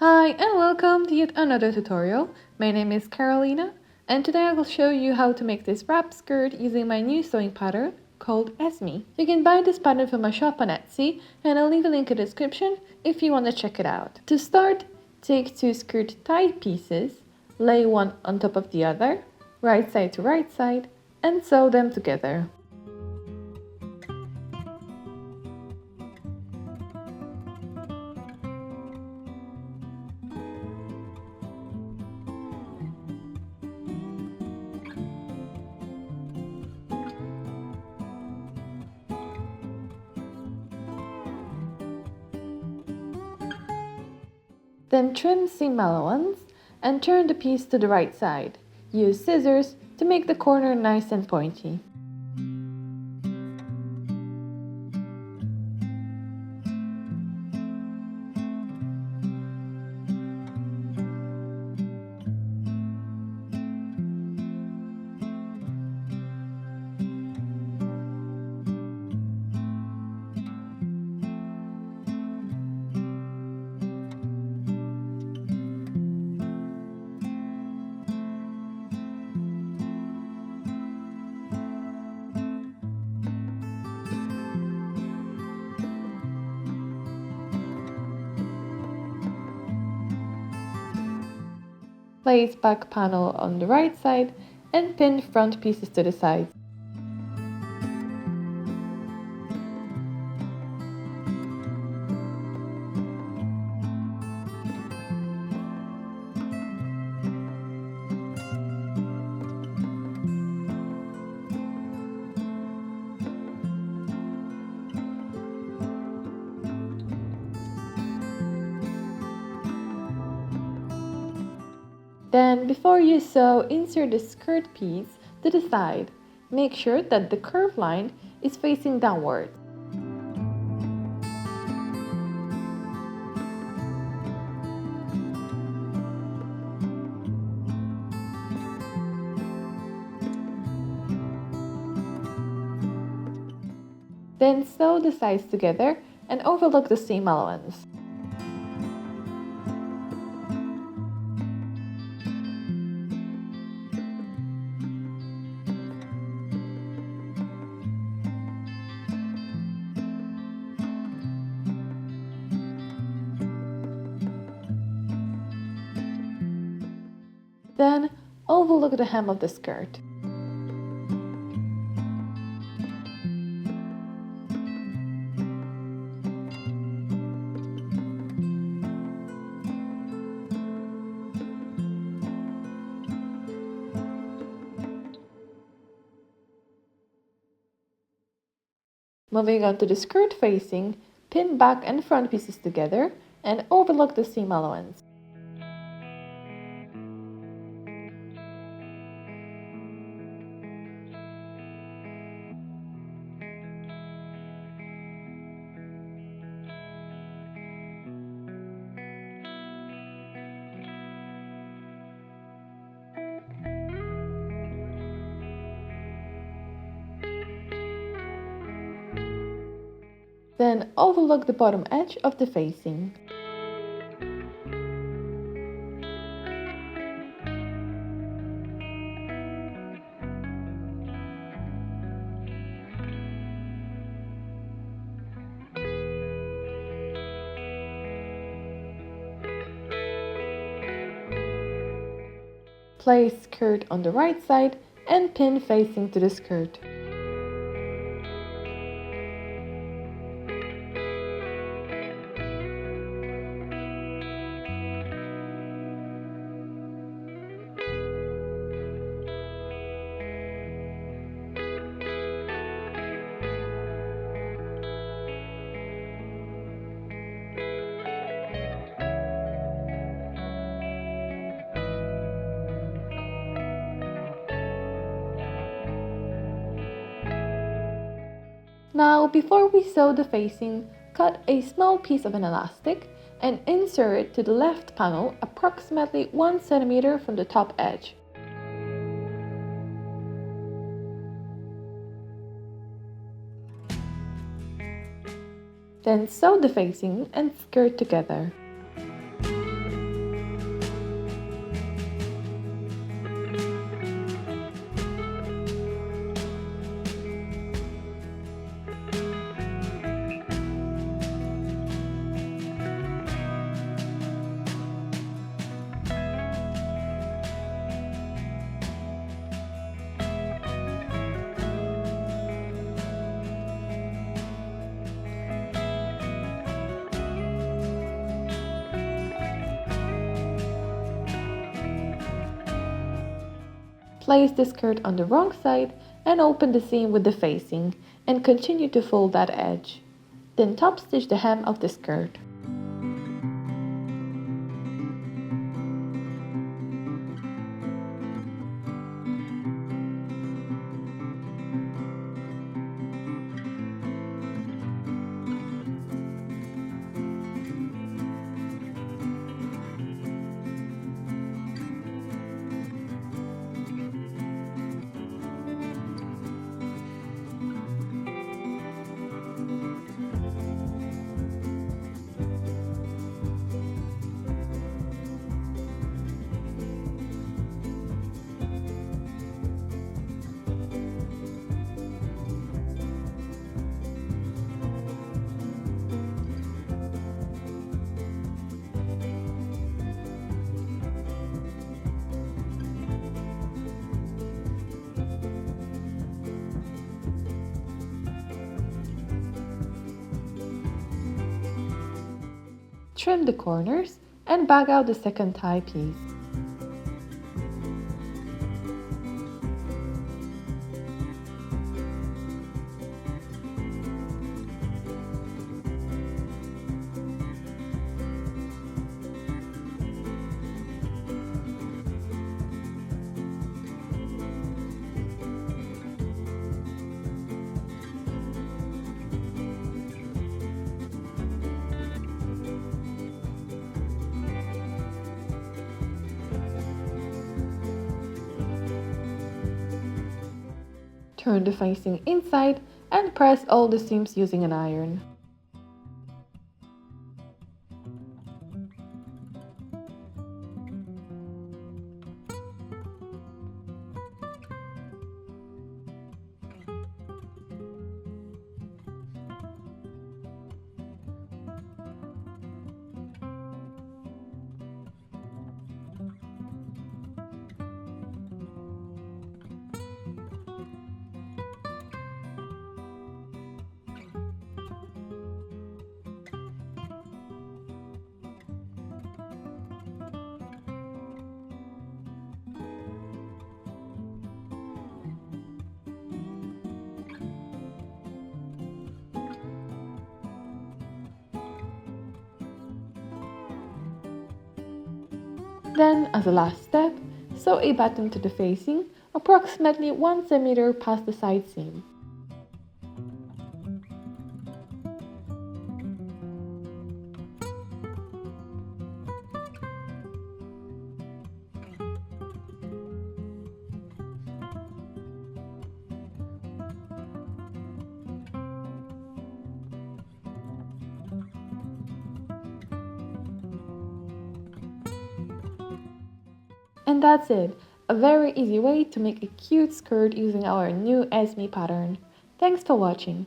Hi and welcome to yet another tutorial. My name is Carolina and today I will show you how to make this wrap skirt using my new sewing pattern called Esme. You can buy this pattern from my shop on Etsy and I'll leave a link in the description if you want to check it out. To start, take two skirt tie pieces, lay one on top of the other, right side to right side, and sew them together. Then trim seam allowance and turn the piece to the right side. Use scissors to make the corner nice and pointy. Place back panel on the right side and pin front pieces to the sides. Then, before you sew, insert the skirt piece to the side. Make sure that the curved line is facing downward. Then sew the sides together and overlook the seam allowance. Then overlook the hem of the skirt. Moving on to the skirt facing, pin back and front pieces together and overlook the seam allowance. Then overlook the bottom edge of the facing. Place skirt on the right side and pin facing to the skirt. Now, before we sew the facing, cut a small piece of an elastic and insert it to the left panel approximately 1 cm from the top edge. Then sew the facing and skirt together. place the skirt on the wrong side and open the seam with the facing and continue to fold that edge. Then top stitch the hem of the skirt. Trim the corners and bag out the second tie piece. Turn the facing inside and press all the seams using an iron. Then, as a last step, sew a button to the facing approximately 1 cm past the side seam. And that's it, a very easy way to make a cute skirt using our new Esme pattern. Thanks for watching.